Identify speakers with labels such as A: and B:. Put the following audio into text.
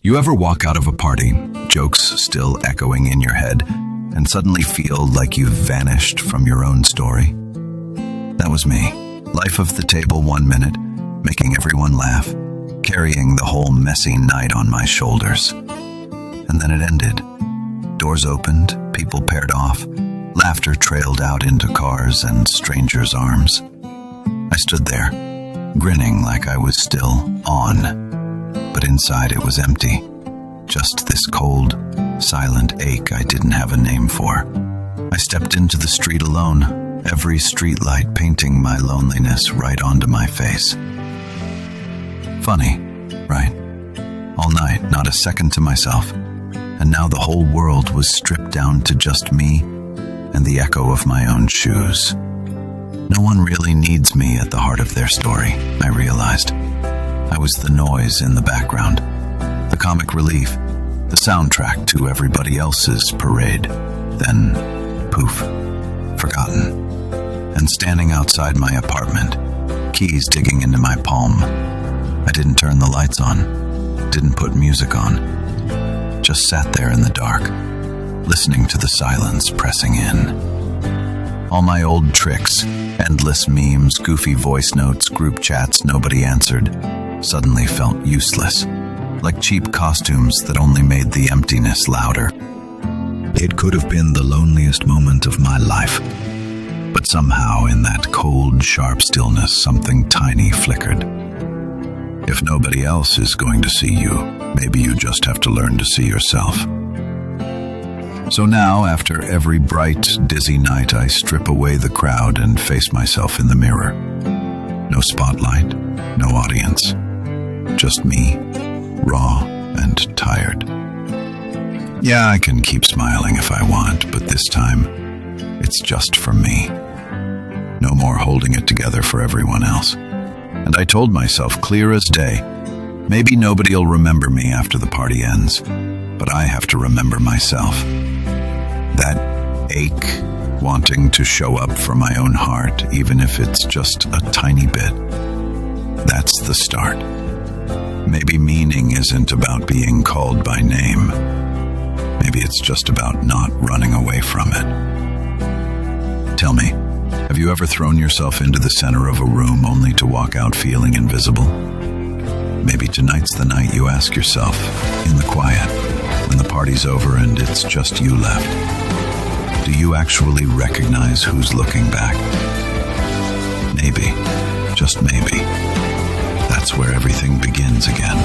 A: You ever walk out of a party, jokes still echoing in your head, and suddenly feel like you've vanished from your own story? That was me. Life of the table 1 minute, making everyone laugh, carrying the whole messy night on my shoulders. And then it ended. Doors opened, people paired off, laughter trailed out into cars and strangers' arms. I stood there, grinning like I was still on. But inside it was empty. Just this cold, silent ache I didn't have a name for. I stepped into the street alone, every streetlight painting my loneliness right onto my face. Funny, right? All night, not a second to myself. And now the whole world was stripped down to just me and the echo of my own shoes. No one really needs me at the heart of their story, I realized. I was the noise in the background, the comic relief, the soundtrack to everybody else's parade. Then, poof, forgotten. And standing outside my apartment, keys digging into my palm. I didn't turn the lights on, didn't put music on, just sat there in the dark, listening to the silence pressing in. All my old tricks, endless memes, goofy voice notes, group chats nobody answered, suddenly felt useless, like cheap costumes that only made the emptiness louder. It could have been the loneliest moment of my life, but somehow in that cold, sharp stillness, something tiny flickered. If nobody else is going to see you, maybe you just have to learn to see yourself. So now, after every bright, dizzy night, I strip away the crowd and face myself in the mirror. No spotlight, no audience. Just me, raw and tired. Yeah, I can keep smiling if I want, but this time, it's just for me. No more holding it together for everyone else. And I told myself, clear as day, maybe nobody'll remember me after the party ends, but I have to remember myself. That ache, wanting to show up for my own heart, even if it's just a tiny bit, that's the start. Maybe meaning isn't about being called by name. Maybe it's just about not running away from it. Tell me, have you ever thrown yourself into the center of a room only to walk out feeling invisible? Maybe tonight's the night you ask yourself, in the quiet, when the party's over and it's just you left. Do you actually recognize who's looking back? Maybe, just maybe, that's where everything begins again.